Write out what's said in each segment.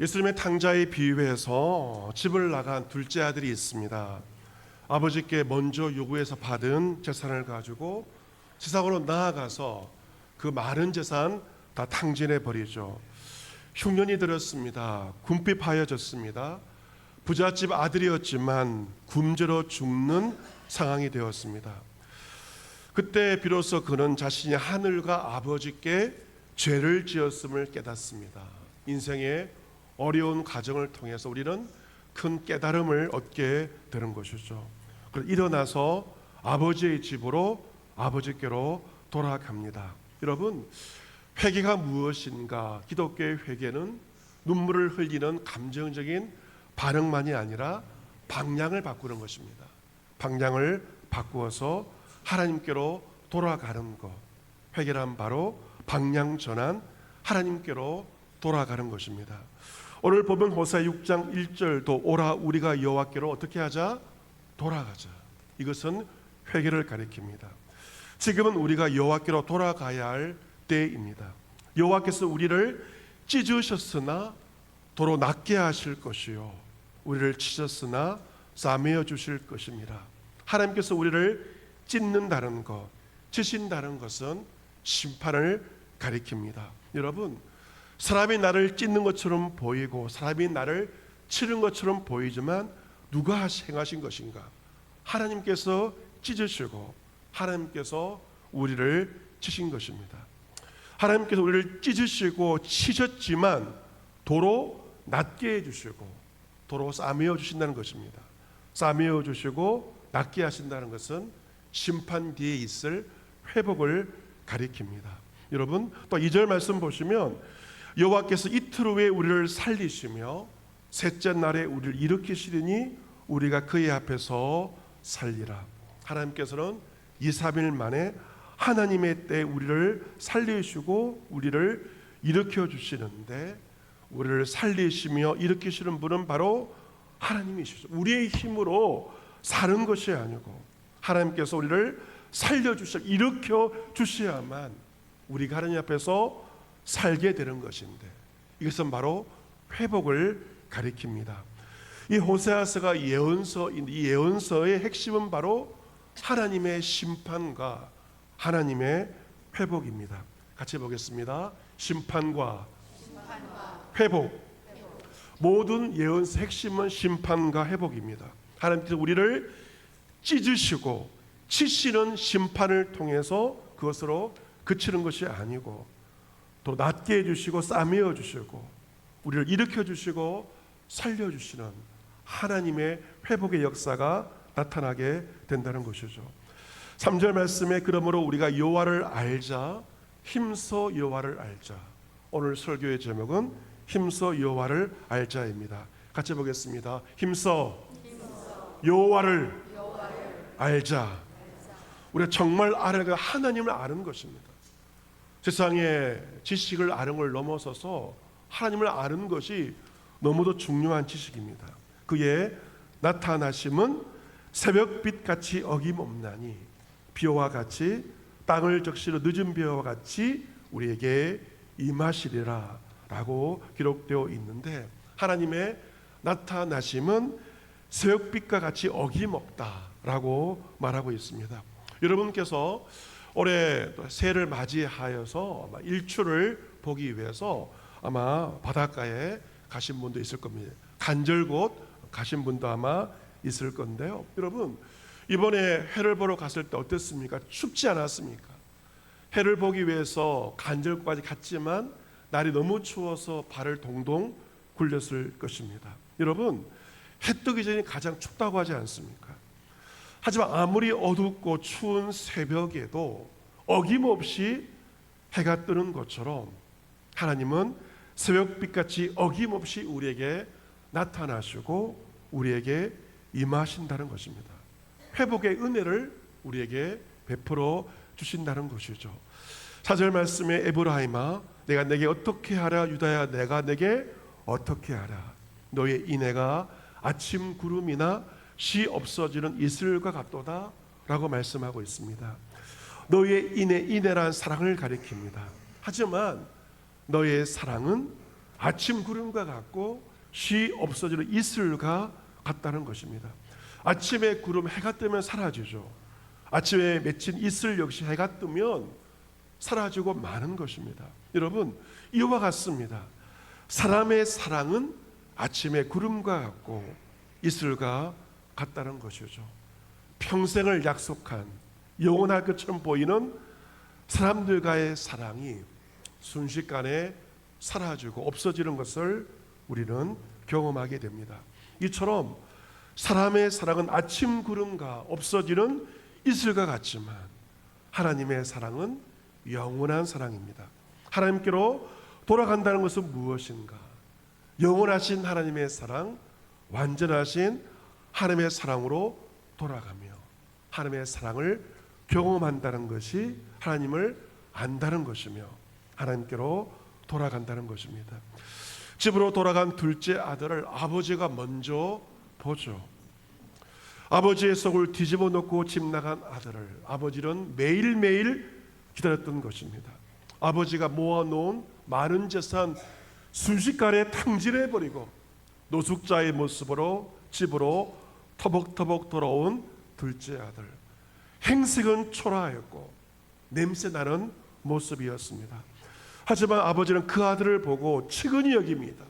예수님의 탕자에 비유해서 집을 나간 둘째 아들이 있습니다. 아버지께 먼저 요구해서 받은 재산을 가지고 세상으로 나아가서 그 많은 재산 다 탕진해 버리죠. 흉년이 들었습니다. 궁핍하여졌습니다. 부잣집 아들이었지만 굶주려 죽는 상황이 되었습니다. 그때 비로소 그는 자신이 하늘과 아버지께 죄를 지었음을 깨닫습니다. 인생의 어려운 과정을 통해서 우리는 큰 깨달음을 얻게 되는 것이죠. 일어나서 아버지의 집으로 아버지께로 돌아갑니다. 여러분, 회개가 무엇인가? 기독교의 회개는 눈물을 흘리는 감정적인 반응만이 아니라 방향을 바꾸는 것입니다. 방향을 바꾸어서 하나님께로 돌아가는 것. 회개란 바로 방향 전환, 하나님께로 돌아가는 것입니다. 오늘 보면 호세아 6장 1절도 오라 우리가 여호와께로 어떻게 하자? 돌아가자. 이것은 회개를 가리킵니다. 지금은 우리가 여호와께로 돌아가야 할 때입니다. 여호와께서 우리를 찢으셨으나 도로 낫게 하실 것이요 우리를 치셨으나 싸매어 주실 것입니다. 하나님께서 우리를 찢는다는 것, 치신다는 것은 심판을 가리킵니다. 여러분, 사람이 나를 찢는 것처럼 보이고 사람이 나를 치는 것처럼 보이지만 누가 행하신 것인가? 하나님께서 찢으시고 하나님께서 우리를 치신 것입니다. 하나님께서 우리를 찢으시고 치셨지만 도로 낫게 해주시고 도로 싸매어 주신다는 것입니다. 싸매어 주시고 낫게 하신다는 것은 심판 뒤에 있을 회복을 가리킵니다. 여러분, 또 2절 말씀 보시면 여호와께서 이틀 후에 우리를 살리시며 셋째 날에 우리를 일으키시리니 우리가 그의 앞에서 살리라. 하나님께서는 2, 3일 만에 하나님의 때에 우리를 살리시고 우리를 일으켜 주시는데, 우리를 살리시며 일으키시는 분은 바로 하나님이시죠. 우리의 힘으로 사는 것이 아니고 하나님께서 우리를 살려주셔 일으켜 주셔야만 우리가 하나님 앞에서 살게 되는 것인데, 이것은 바로 회복을 가리킵니다. 이 호세아서가 예언서인데 이 예언서의 핵심은 바로 하나님의 심판과 하나님의 회복입니다. 같이 보겠습니다. 심판과 회복. 모든 예언서 핵심은 심판과 회복입니다. 하나님께서 우리를 찢으시고 치시는 심판을 통해서 그것으로 그치는 것이 아니고 또 낫게 해주시고 싸매어 주시고 우리를 일으켜 주시고 살려주시는 하나님의 회복의 역사가 나타나게 된다는 것이죠. 3절 말씀에 그러므로 우리가 여호와를 알자, 힘써 여호와를 알자. 오늘 설교의 제목은 힘써 여호와를 알자입니다. 같이 보겠습니다. 힘써 여호와를 알자. 우리가 정말 알아야 하나님을 아는 것입니다. 세상의 지식을 아는 걸 넘어서서 하나님을 아는 것이 너무도 중요한 지식입니다. 그의 나타나심은 새벽빛같이 어김없나니 비와 같이 땅을 적시러 늦은 비와 같이 우리에게 임하시리라 라고 기록되어 있는데, 하나님의 나타나심은 새벽빛과 같이 어김없다라고 말하고 있습니다. 여러분께서 올해 새해를 맞이하여서 아마 일출을 보기 위해서 아마 바닷가에 가신 분도 있을 겁니다. 간절곶 가신 분도 아마 있을 건데요. 여러분, 이번에 해를 보러 갔을 때 어땠습니까? 춥지 않았습니까? 해를 보기 위해서 간절곶까지 갔지만 날이 너무 추워서 발을 동동 굴렸을 것입니다. 여러분, 해 뜨기 전이 가장 춥다고 하지 않습니까? 하지만 아무리 어둡고 추운 새벽에도 어김없이 해가 뜨는 것처럼 하나님은 새벽빛같이 어김없이 우리에게 나타나시고 우리에게 임하신다는 것입니다. 회복의 은혜를 우리에게 베풀어 주신다는 것이죠. 4절 말씀에 에브라임아 내가 내게 어떻게 하랴, 유다야 내가 내게 어떻게 하랴. 너의 인애가 아침 구름이나 시 없어지는 이슬과 같도다 라고 말씀하고 있습니다. 너의 인애란 사랑을 가리킵니다. 하지만 너의 사랑은 아침 구름과 같고 쉬 없어지는 이슬과 같다는 것입니다. 아침에 구름 해가 뜨면 사라지죠. 아침에 맺힌 이슬 역시 해가 뜨면 사라지고 마는 것입니다. 여러분, 이와 같습니다. 사람의 사랑은 아침에 구름과 같고 이슬과 같다는 것이죠. 평생을 약속한 영원할 것처럼 보이는 사람들과의 사랑이 순식간에 사라지고 없어지는 것을 우리는 경험하게 됩니다. 이처럼 사람의 사랑은 아침 구름과 없어지는 이슬과 같지만 하나님의 사랑은 영원한 사랑입니다. 하나님께로 돌아간다는 것은 무엇인가? 영원하신 하나님의 사랑, 완전하신 하나님의 사랑으로 돌아가며 하나님의 사랑을 경험한다는 것이 하나님을 안다는 것이며 하나님께로 돌아간다는 것입니다. 집으로 돌아간 둘째 아들을 아버지가 먼저 보죠. 아버지의 속을 뒤집어 놓고 집 나간 아들을 아버지는 매일매일 기다렸던 것입니다. 아버지가 모아놓은 많은 재산 순식간에 탕진해버리고 노숙자의 모습으로 집으로 터벅터벅 돌아온 둘째 아들. 행색은 초라하였고 냄새나는 모습이었습니다. 하지만 아버지는 그 아들을 보고 측은히 여깁니다.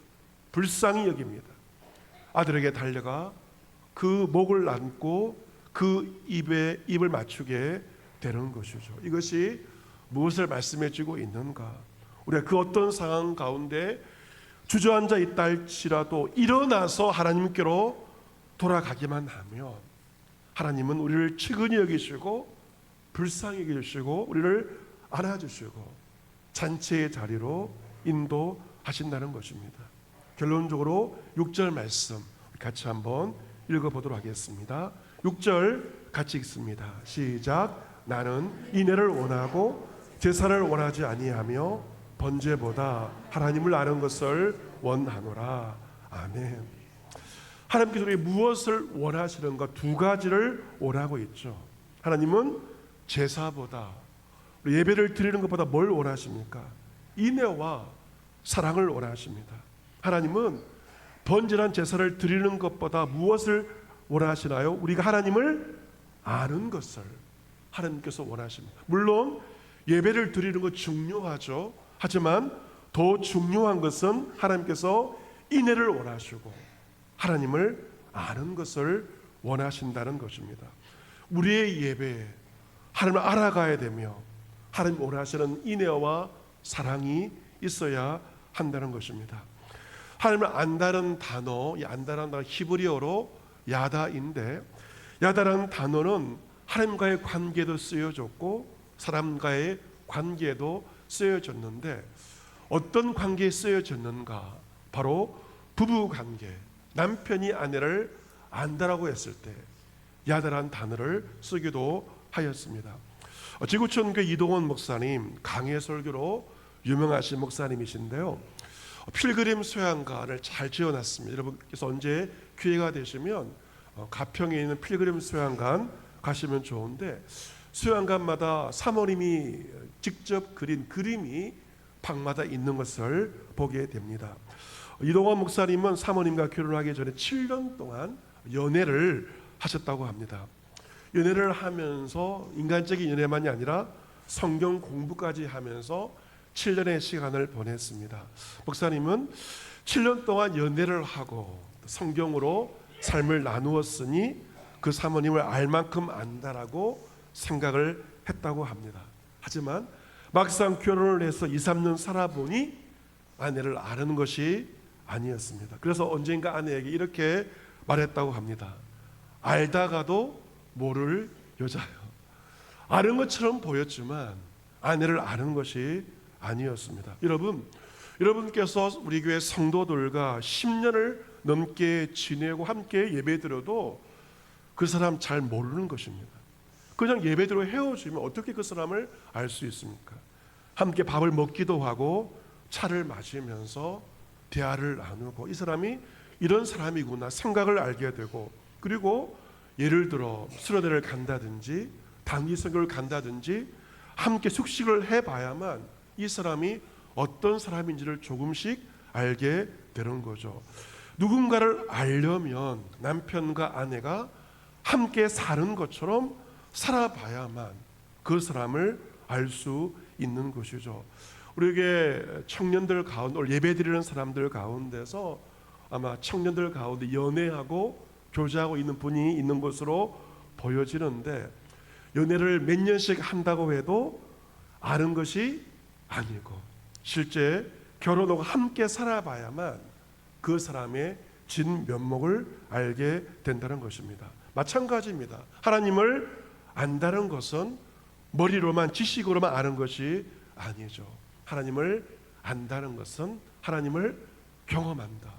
불쌍히 여깁니다. 아들에게 달려가 그 목을 안고 그 입에 입을 맞추게 되는 것이죠. 이것이 무엇을 말씀해 주고 있는가? 우리가 그 어떤 상황 가운데 주저앉아 있다 할지라도 일어나서 하나님께로 돌아가기만 하면 하나님은 우리를 측은히 여기시고 불쌍히 여기시고 우리를 안아주시고 잔치의 자리로 인도하신다는 것입니다. 결론적으로 6절 말씀 같이 한번 읽어보도록 하겠습니다. 6절 같이 읽습니다. 시작. 나는 인애를 원하고 제사를 원하지 아니하며 번제보다 하나님을 아는 것을 원하노라. 아멘. 하나님께서 우리 무엇을 원하시는가? 두 가지를 원하고 있죠. 하나님은 제사보다 예배를 드리는 것보다 뭘 원하십니까? 인애와 사랑을 원하십니다. 하나님은 번제란 제사를 드리는 것보다 무엇을 원하시나요? 우리가 하나님을 아는 것을 하나님께서 원하십니다. 물론 예배를 드리는 것 중요하죠. 하지만 더 중요한 것은 하나님께서 인애를 원하시고 하나님을 아는 것을 원하신다는 것입니다. 우리의 예배에 하나님을 알아가야 되며 하나님 원하시는 인애와 사랑이 있어야 한다는 것입니다. 하나님을 안다는 단어, 이 안다는 단어 히브리어로 야다인데 야다라는 단어는 하나님과의 관계도 쓰여졌고 사람과의 관계도 쓰여졌는데 어떤 관계에 쓰여졌는가? 바로 부부 관계, 남편이 아내를 안다라고 했을 때 야다라는 단어를 쓰기도 하였습니다. 지구촌교회 이동원 목사님, 강해 설교로 유명하신 목사님이신데요. 필그림 수양관을 잘 지어놨습니다. 여러분께서 언제 기회가 되시면 가평에 있는 필그림 수양관 가시면 좋은데 수양관마다 사모님이 직접 그린 그림이 방마다 있는 것을 보게 됩니다. 이동원 목사님은 사모님과 결혼하기 전에 7년 동안 연애를 하셨다고 합니다. 연애를 하면서 인간적인 연애만이 아니라 성경 공부까지 하면서 7년의 시간을 보냈습니다. 목사님은 7년 동안 연애를 하고 성경으로 삶을 나누었으니 그 사모님을 알 만큼 안다라고 생각을 했다고 합니다. 하지만 막상 결혼을 해서 2, 3년 살아보니 아내를 아는 것이 아니었습니다. 그래서 언젠가 아내에게 이렇게 말했다고 합니다. 알다가도 모를 여자요. 아는 것처럼 보였지만 아내를 아는 것이 아니었습니다. 여러분께서 우리 교회 성도들과 10년을 넘게 지내고 함께 예배드려도 그 사람 잘 모르는 것입니다. 그냥 예배드려 헤어지면 어떻게 그 사람을 알 수 있습니까? 함께 밥을 먹기도 하고 차를 마시면서 대화를 나누고 이 사람이 이런 사람이구나 생각을 알게 되고 그리고 예를 들어 수련회를 간다든지 단기 선교를 간다든지 함께 숙식을 해봐야만 이 사람이 어떤 사람인지를 조금씩 알게 되는 거죠. 누군가를 알려면 남편과 아내가 함께 사는 것처럼 살아봐야만 그 사람을 알 수 있는 것이죠. 우리에게 청년들 가운데 오늘 예배드리는 사람들 가운데서 아마 청년들 가운데 연애하고 교제하고 있는 분이 있는 것으로 보여지는데, 연애를 몇 년씩 한다고 해도 아는 것이 아니고 실제 결혼하고 함께 살아봐야만 그 사람의 진 면목을 알게 된다는 것입니다. 마찬가지입니다. 하나님을 안다는 것은 머리로만 지식으로만 아는 것이 아니죠. 하나님을 안다는 것은 하나님을 경험한다.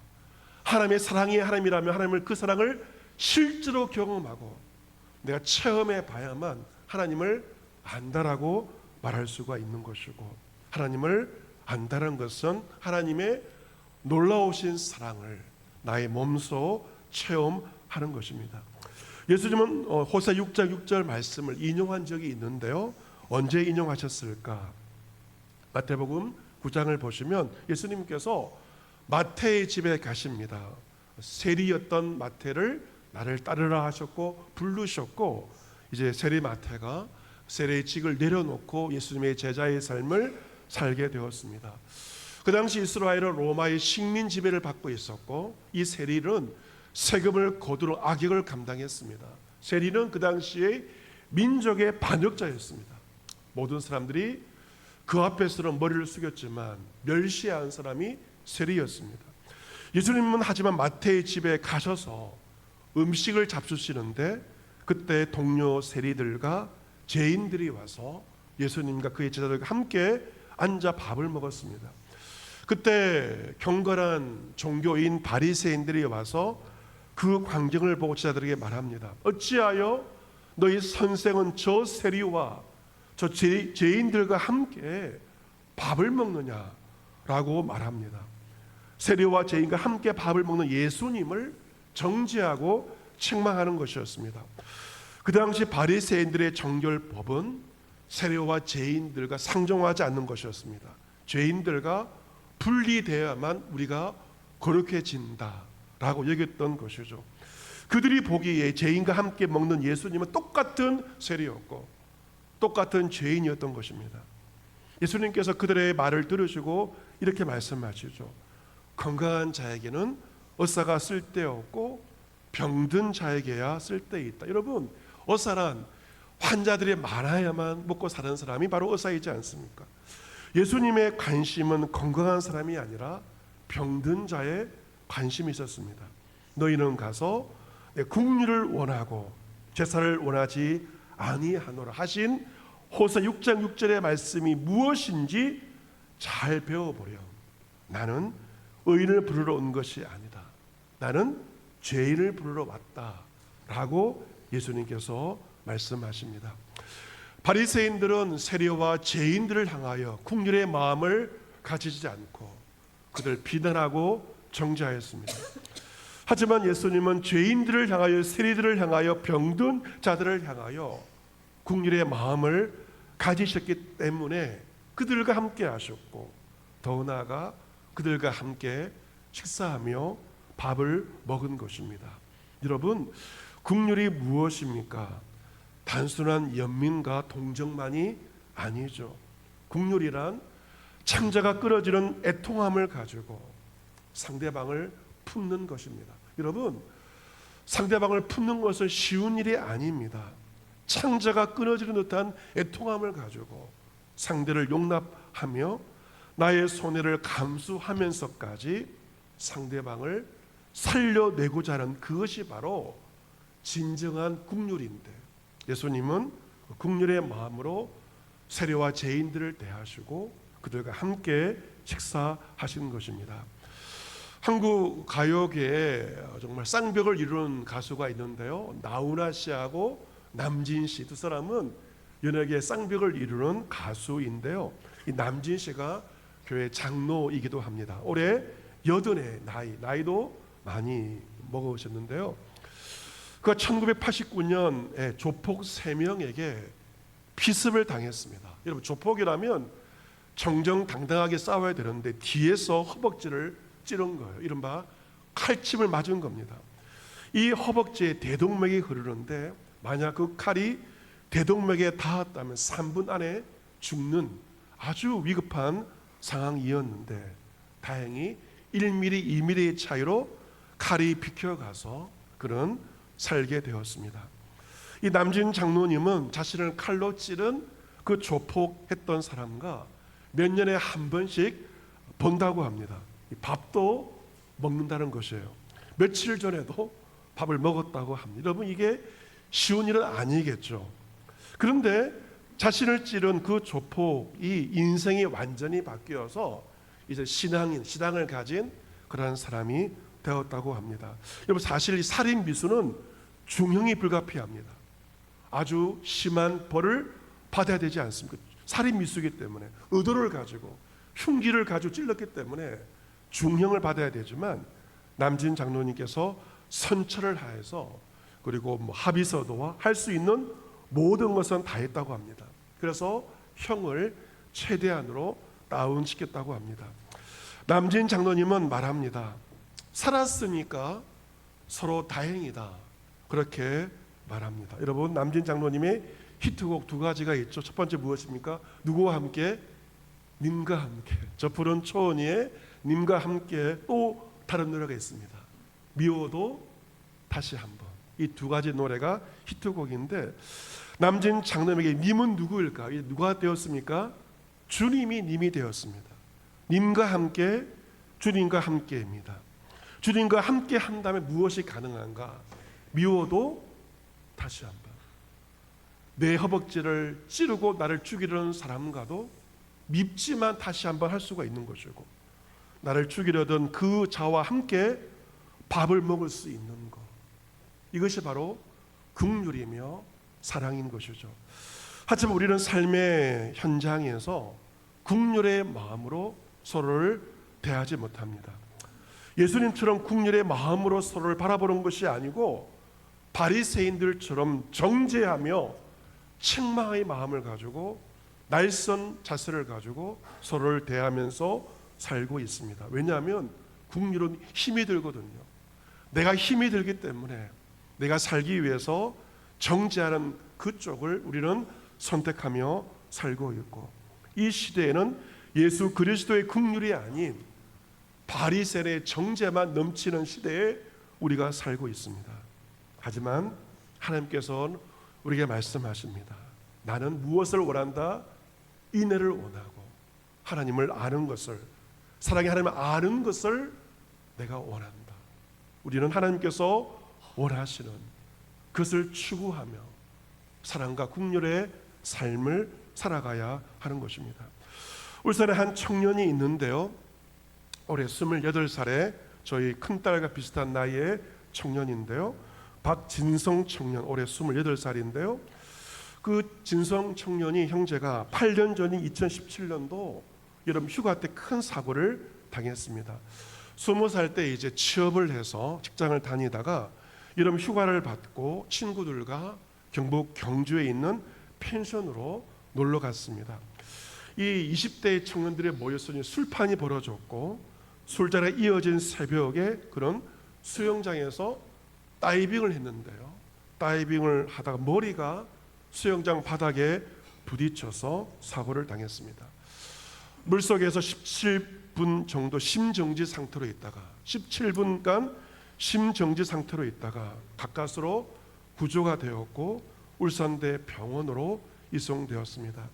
하나님의 사랑이 하나님이라면 하나님을, 그 사랑을 실제로 경험하고 내가 체험해 봐야만 하나님을 안다라고 말할 수가 있는 것이고, 하나님을 안다는 것은 하나님의 놀라우신 사랑을 나의 몸소 체험하는 것입니다. 예수님은 호세 6장 6절 말씀을 인용한 적이 있는데요. 언제 인용하셨을까? 마태복음 9장을 보시면 예수님께서 마태의 집에 가십니다. 세리였던 마태를 나를 따르라 하셨고 부르셨고, 이제 세리 마태가 세리의 직을 내려놓고 예수님의 제자의 삶을 살게 되었습니다. 그 당시 이스라엘은 로마의 식민 지배를 받고 있었고, 이 세리는 세금을 거두는 악역을 감당했습니다. 세리는 그 당시에 민족의 반역자였습니다. 모든 사람들이 그 앞에서는 머리를 숙였지만 멸시한 사람이 세리였습니다. 예수님은 하지만 마태의 집에 가셔서 음식을 잡수시는데, 그때 동료 세리들과 죄인들이 와서 예수님과 그의 제자들과 함께 앉아 밥을 먹었습니다. 그때 경건한 종교인 바리새인들이 와서 그 광경을 보고 제자들에게 말합니다. 어찌하여 너희 선생은 저 세리와 저 죄인들과 함께 밥을 먹느냐라고 말합니다. 세리와 죄인과 함께 밥을 먹는 예수님을 정죄하고 책망하는 것이었습니다. 그 당시 바리새인들의 정결법은 세리와 죄인들과 상종하지 않는 것이었습니다. 죄인들과 분리되어야만 우리가 거룩해진다라고 여겼던 것이죠. 그들이 보기에 죄인과 함께 먹는 예수님은 똑같은 세리였고 똑같은 죄인이었던 것입니다. 예수님께서 그들의 말을 들으시고 이렇게 말씀하시죠. 건강한 자에게는 의사가 쓸데없고 병든 자에게야 쓸데있다. 여러분, 의사란 환자들이 많아야만 먹고 사는 사람이 바로 의사이지 않습니까? 예수님의 관심은 건강한 사람이 아니라 병든 자에 관심이 있었습니다. 너희는 가서 내 국류를 원하고 제사를 원하지 아니하노라 하신 호세 6장 6절의 말씀이 무엇인지 잘 배워보렴. 나는 의인을 부르러 온 것이 아니다. 나는 죄인을 부르러 왔다 라고 예수님께서 말씀하십니다. 바리새인들은 세리와 죄인들을 향하여 긍휼의 마음을 가지지 않고 그들 비난하고 정죄하였습니다. 하지만 예수님은 죄인들을 향하여, 세리들을 향하여, 병든 자들을 향하여 긍휼의 마음을 가지셨기 때문에 그들과 함께 하셨고, 더 나아가 그들과 함께 식사하며 밥을 먹은 것입니다. 여러분, 긍휼이 무엇입니까? 단순한 연민과 동정만이 아니죠. 긍휼이란 창자가 끊어지는 애통함을 가지고 상대방을 품는 것입니다. 여러분, 상대방을 품는 것은 쉬운 일이 아닙니다. 창자가 끊어지는 듯한 애통함을 가지고 상대를 용납하며 나의 손해를 감수하면서까지 상대방을 살려내고자 하는 그것이 바로 진정한 긍휼인데, 예수님은 긍휼의 마음으로 세리와 죄인들을 대하시고 그들과 함께 식사하시는 것입니다. 한국 가요계에 정말 쌍벽을 이루는 가수가 있는데요. 나훈아 씨하고 남진 씨 두 사람은 연예계의 쌍벽을 이루는 가수인데요. 이 남진 씨가 교회 장로이기도 합니다. 올해 80의 나이도 많이 먹으셨는데요. 그가 1989년에 조폭 3명에게 피습을 당했습니다. 여러분, 조폭이라면 정정당당하게 싸워야 되는데 뒤에서 허벅지를 찌른 거예요. 이른바 칼침을 맞은 겁니다. 이 허벅지에 대동맥이 흐르는데 만약 그 칼이 대동맥에 닿았다면 3분 안에 죽는 아주 위급한 상황이었는데 다행히 1mm, 2mm의 차이로 칼이 비켜가서 그는 살게 되었습니다. 이 남진 장로님은 자신을 칼로 찌른 그 조폭했던 사람과 몇 년에 한 번씩 본다고 합니다. 밥도 먹는다는 것이에요. 며칠 전에도 밥을 먹었다고 합니다. 여러분, 이게 쉬운 일은 아니겠죠. 그런데 자신을 찌른 그 조폭이 인생이 완전히 바뀌어서 이제 신앙을 가진 그러한 사람이 되었다고 합니다. 여러분, 사실 이 살인 미수는 중형이 불가피합니다. 아주 심한 벌을 받아야 되지 않습니까? 살인 미수이기 때문에 의도를 가지고 흉기를 가지고 찔렀기 때문에 중형을 받아야 되지만 남진 장로님께서 선처를 하여서 그리고 합의서도와 할 수 있는 모든 것은 다 했다고 합니다. 그래서 형을 최대한으로 다운시켰다고 합니다. 남진 장로님은 말합니다. 살았으니까 서로 다행이다. 그렇게 말합니다. 여러분, 남진 장로님의 히트곡 2가지가 있죠. 첫 번째 무엇입니까? 누구와 함께? 님과 함께. 저 푸른 초원위에 님과 함께. 또 다른 노래가 있습니다. 미워도 다시 한번. 이 2가지 노래가 히트곡인데 남진 장로님에게 님은 누구일까? 누가 되었습니까? 주님이 님이 되었습니다. 님과 함께, 주님과 함께입니다. 주님과 함께 한다면 무엇이 가능한가? 미워도 다시 한번. 내 허벅지를 찌르고 나를 죽이려는 사람과도 밉지만 다시 한번 할 수가 있는 것이고, 나를 죽이려던 그 자와 함께 밥을 먹을 수 있는 것, 이것이 바로 긍휼이며 사랑인 것이죠. 하지만 우리는 삶의 현장에서 긍휼의 마음으로 서로를 대하지 못합니다. 예수님처럼 긍휼의 마음으로 서로를 바라보는 것이 아니고 바리새인들처럼 정죄하며 책망의 마음을 가지고 날선 자세를 가지고 서로를 대하면서 살고 있습니다. 왜냐하면 긍휼은 힘이 들거든요. 내가 힘이 들기 때문에 내가 살기 위해서 정죄하는 그쪽을 우리는 선택하며 살고 있고, 이 시대에는 예수 그리스도의 긍휼이 아닌 바리새인의 정죄만 넘치는 시대에 우리가 살고 있습니다. 하지만 하나님께서는 우리에게 말씀하십니다. 나는 무엇을 원한다? 인애를 원하고 하나님을 아는 것을, 사랑의 하나님을 아는 것을 내가 원한다. 우리는 하나님께서 원하시는 그것을 추구하며 사랑과 긍휼의 삶을 살아가야 하는 것입니다. 울산에 한 청년이 있는데요, 올해 28살에 저희 큰딸과 비슷한 나이의 청년인데요, 박진성 청년, 올해 28살인데요 그 진성 청년이 형제가 8년 전인 2017년도 여름 휴가 때 큰 사고를 당했습니다. 20살 때 이제 취업을 해서 직장을 다니다가 여름 휴가를 받고 친구들과 경북 경주에 있는 펜션으로 놀러 갔습니다. 이 20대 청년들이 모여서 술판이 벌어졌고 술자리가 이어진 새벽에 그런 수영장에서 다이빙을 했는데요, 다이빙을 하다가 머리가 수영장 바닥에 부딪혀서 사고를 당했습니다. 물속에서 17분 정도 심정지 상태로 있다가 17분간 심정지 상태로 있다가 가까스로 구조가 되었고 울산대 병원으로 이송되었습니다.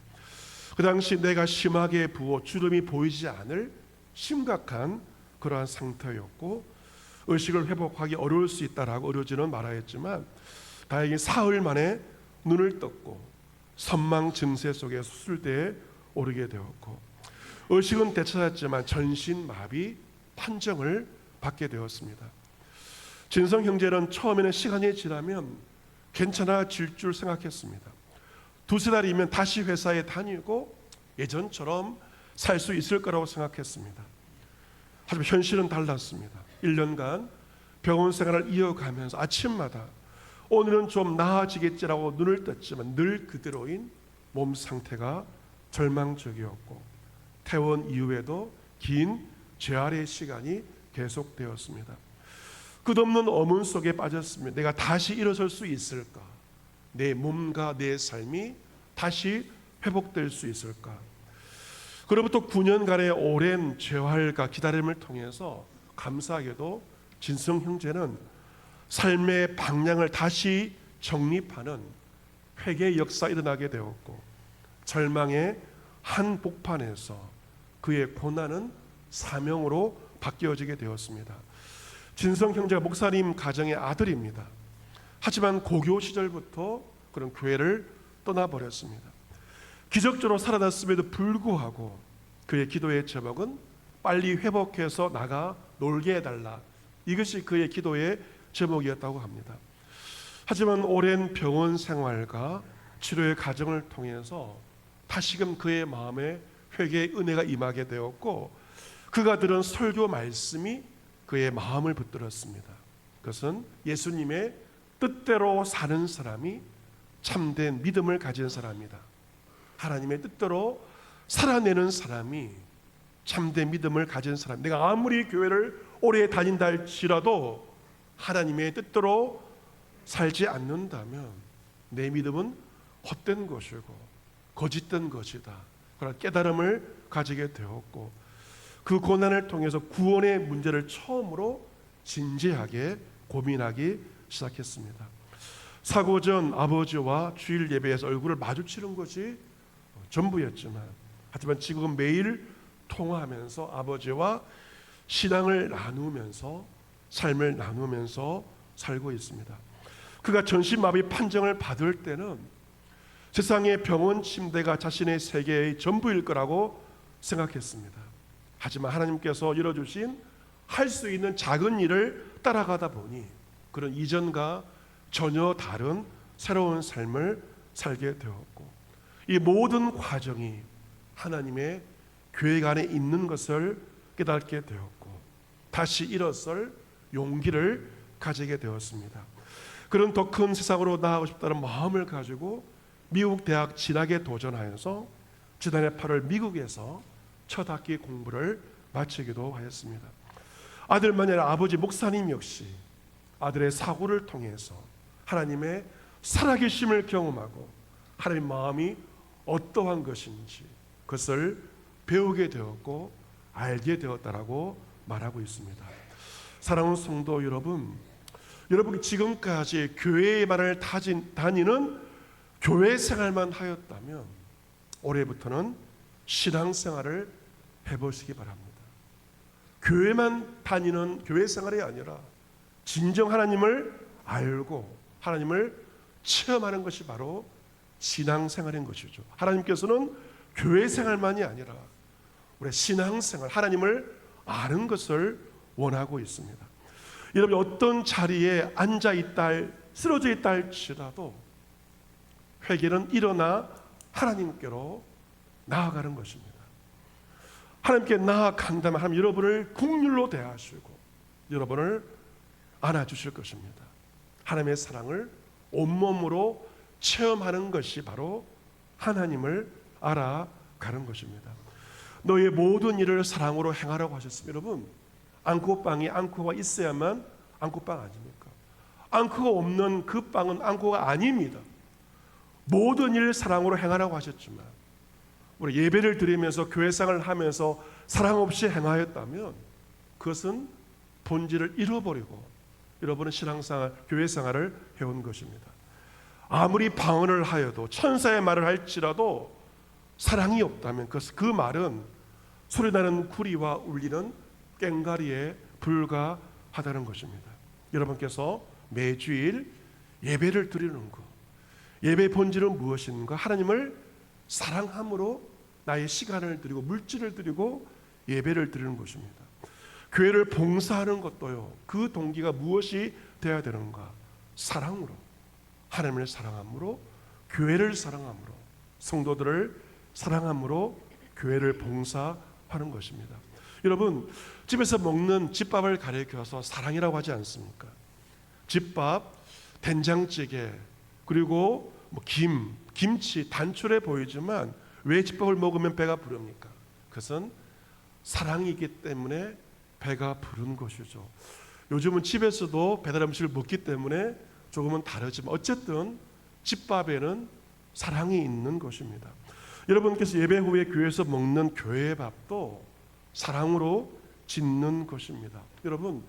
그 당시 내가 심하게 부어 주름이 보이지 않을 심각한 그러한 상태였고 의식을 회복하기 어려울 수 있다라고 의료진은 말하였지만 다행히 사흘 만에 눈을 떴고 선망 증세 속에 수술대에 오르게 되었고 의식은 되찾았지만 전신 마비 판정을 받게 되었습니다. 진성 형제는 처음에는 시간이 지나면 괜찮아질 줄 생각했습니다. 2-3달이면 다시 회사에 다니고 예전처럼 살 수 있을 거라고 생각했습니다. 하지만 현실은 달랐습니다. 1년간 병원 생활을 이어가면서 아침마다 오늘은 좀 나아지겠지라고 눈을 떴지만 늘 그대로인 몸 상태가 절망적이었고 퇴원 이후에도 긴 재활의 시간이 계속되었습니다. 끝없는 어문 속에 빠졌습니다. 내가 다시 일어설 수 있을까? 내 몸과 내 삶이 다시 회복될 수 있을까? 그로부터 9년간의 오랜 재활과 기다림을 통해서 감사하게도 진성 형제는 삶의 방향을 다시 정립하는 회개의 역사가 일어나게 되었고, 절망의 한 복판에서 그의 고난은 사명으로 바뀌어지게 되었습니다. 진성 형제가 목사님 가정의 아들입니다. 하지만 고교 시절부터 그런 교회를 떠나버렸습니다. 기적적으로 살아났음에도 불구하고 그의 기도의 제목은 빨리 회복해서 나가 놀게 해달라, 이것이 그의 기도의 제목이었다고 합니다. 하지만 오랜 병원 생활과 치료의 과정을 통해서 다시금 그의 마음에 회개의 은혜가 임하게 되었고, 그가 들은 설교 말씀이 그의 마음을 붙들었습니다. 그것은 예수님의 뜻대로 사는 사람이 참된 믿음을 가진 사람이다. 하나님의 뜻대로 살아내는 사람이 참된 믿음을 가진 사람. 내가 아무리 교회를 오래 다닌다 할지라도 하나님의 뜻대로 살지 않는다면 내 믿음은 헛된 것이고 거짓된 것이다. 그런 깨달음을 가지게 되었고, 그 고난을 통해서 구원의 문제를 처음으로 진지하게 고민하기 시작했습니다. 사고 전 아버지와 주일 예배에서 얼굴을 마주치는 것이 전부였지만, 하지만 지금은 매일 통화하면서 아버지와 신앙을 나누면서 삶을 나누면서 살고 있습니다. 그가 전신마비 판정을 받을 때는 세상의 병원 침대가 자신의 세계의 전부일 거라고 생각했습니다. 하지만 하나님께서 열어주신 할 수 있는 작은 일을 따라가다 보니 그런 이전과 전혀 다른 새로운 삶을 살게 되었고, 이 모든 과정이 하나님의 계획 안에 있는 것을 깨닫게 되었고, 다시 일어설 용기를 가지게 되었습니다. 그런 더 큰 세상으로 나아가고 싶다는 마음을 가지고 미국 대학 진학에 도전하여서 지난해 8월 미국에서 첫 학기 공부를 마치기도 하였습니다. 아들만이 아니라 아버지 목사님 역시 아들의 사고를 통해서 하나님의 살아계심을 경험하고 하나님의 마음이 어떠한 것인지 그것을 배우게 되었고 알게 되었다라고 말하고 있습니다. 사랑하는 성도 여러분, 여러분이 지금까지 교회만을 다니는 교회 생활만 하였다면 올해부터는 신앙생활을 해보시기 바랍니다. 교회만 다니는 교회 생활이 아니라 진정 하나님을 알고 하나님을 체험하는 것이 바로 신앙생활인 것이죠. 하나님께서는 교회 생활만이 아니라 우리 신앙생활, 하나님을 아는 것을 원하고 있습니다. 여러분 어떤 자리에 앉아 있다, 쓰러져 있다 할지라도 회개는 일어나 하나님께로 나아가는 것입니다. 하나님께 나아간다면 하나님 여러분을 긍휼로 대하시고 여러분을 안아주실 것입니다. 하나님의 사랑을 온몸으로 체험하는 것이 바로 하나님을 알아가는 것입니다. 너의 모든 일을 사랑으로 행하라고 하셨습니다. 여러분 앙코빵이 앙코가 있어야만 앙코빵 아닙니까? 앙코가 없는 그 빵은 앙코가 아닙니다. 모든 일 사랑으로 행하라고 하셨지만 우리 예배를 드리면서 교회생활을 하면서 사랑 없이 행하였다면 그것은 본질을 잃어버리고 여러분은 신앙생활, 교회생활을 해온 것입니다. 아무리 방언을 하여도 천사의 말을 할지라도 사랑이 없다면 그 말은 소리나는 구리와 울리는 꽹과리에 불과하다는 것입니다. 여러분께서 매주일 예배를 드리는 것, 예배의 본질은 무엇인가? 하나님을 사랑함으로 나의 시간을 드리고 물질을 드리고 예배를 드리는 것입니다. 교회를 봉사하는 것도요, 그 동기가 무엇이 되어야 되는가? 사랑으로, 하나님을 사랑함으로, 교회를 사랑함으로, 성도들을 사랑함으로 교회를 봉사하는 것입니다. 여러분 집에서 먹는 집밥을 가리켜서 사랑이라고 하지 않습니까? 집밥, 된장찌개, 그리고 김치 단촐해 보이지만 왜 집밥을 먹으면 배가 부릅니까? 그것은 사랑이기 때문에 배가 부른 것이죠. 요즘은 집에서도 배달 음식을 먹기 때문에 조금은 다르지만 어쨌든 집밥에는 사랑이 있는 것입니다. 여러분께서 예배 후에 교회에서 먹는 교회의 밥도 사랑으로 짓는 것입니다. 여러분,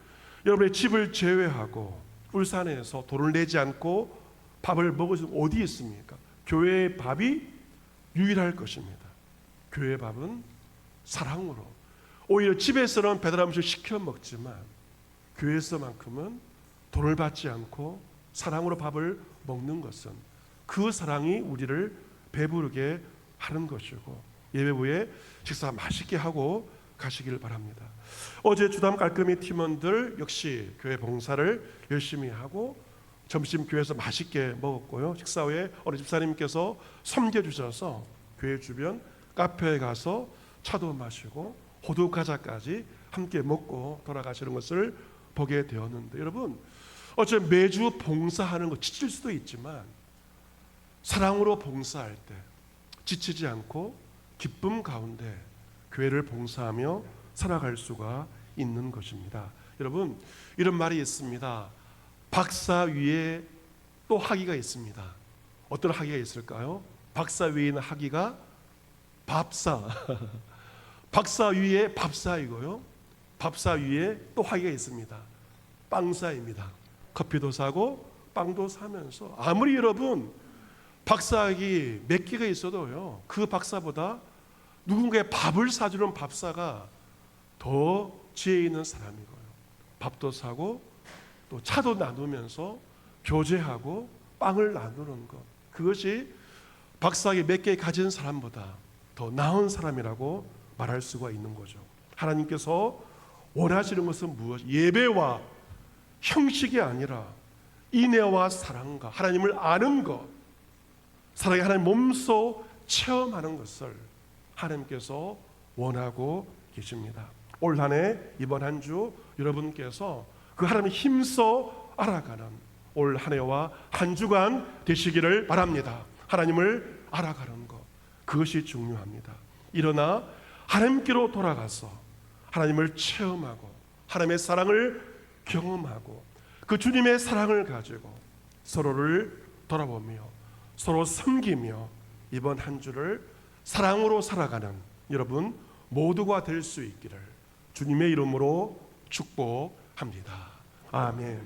여러분의 집을 제외하고 울산에서 돈을 내지 않고 밥을 먹을 수 어디 있습니까? 교회의 밥이 유일할 것입니다. 교회의 밥은 사랑으로. 오히려 집에서는 배달 음식 시켜 먹지만 교회에서만큼은 돈을 받지 않고 사랑으로 밥을 먹는 것은 그 사랑이 우리를 배부르게 하는 것이고, 예배 후에 식사 맛있게 하고 가시기를 바랍니다. 어제 주담 깔끔이 팀원들 역시 교회 봉사를 열심히 하고 점심 교회에서 맛있게 먹었고요. 식사 후에 어느 집사님께서 섬겨주셔서 교회 주변 카페에 가서 차도 마시고 호두 과자까지 함께 먹고 돌아가시는 것을 보게 되었는데, 여러분, 어째 매주 봉사하는 거 지칠 수도 있지만 사랑으로 봉사할 때 지치지 않고 기쁨 가운데 교회를 봉사하며 살아갈 수가 있는 것입니다. 여러분, 이런 말이 있습니다. 박사 위에 또 학위가 있습니다. 어떤 학위가 있을까요? 박사 위에 있는 학위가 밥사. 박사 위에 밥사이고요, 밥사 위에 또 학위가 있습니다. 빵사입니다. 커피도 사고 빵도 사면서 아무리 여러분 박사학위 몇 개가 있어도요, 그 박사보다 누군가의 밥을 사주는 밥사가 더 지혜 있는 사람이고요. 밥도 사고 또 차도 나누면서 교제하고 빵을 나누는 것, 그것이 박사학위 몇 개 가진 사람보다 더 나은 사람이라고 말할 수가 있는 거죠. 하나님께서 원하시는 것은 무엇? 예배와 형식이 아니라 인애와 사랑과 하나님을 아는 것, 사랑의 하나님 몸소 체험하는 것을 하나님께서 원하고 계십니다. 올 한 해, 이번 한 주 여러분께서 그 하나님을 힘써 알아가는 올 한 해와 한 주간 되시기를 바랍니다. 하나님을 알아가는 것, 그것이 중요합니다. 일어나 하나님께로 돌아가서 하나님을 체험하고 하나님의 사랑을 경험하고 그 주님의 사랑을 가지고 서로를 돌아보며 서로 섬기며 이번 한 주를 사랑으로 살아가는 여러분 모두가 될 수 있기를 주님의 이름으로 축복합니다. 아멘.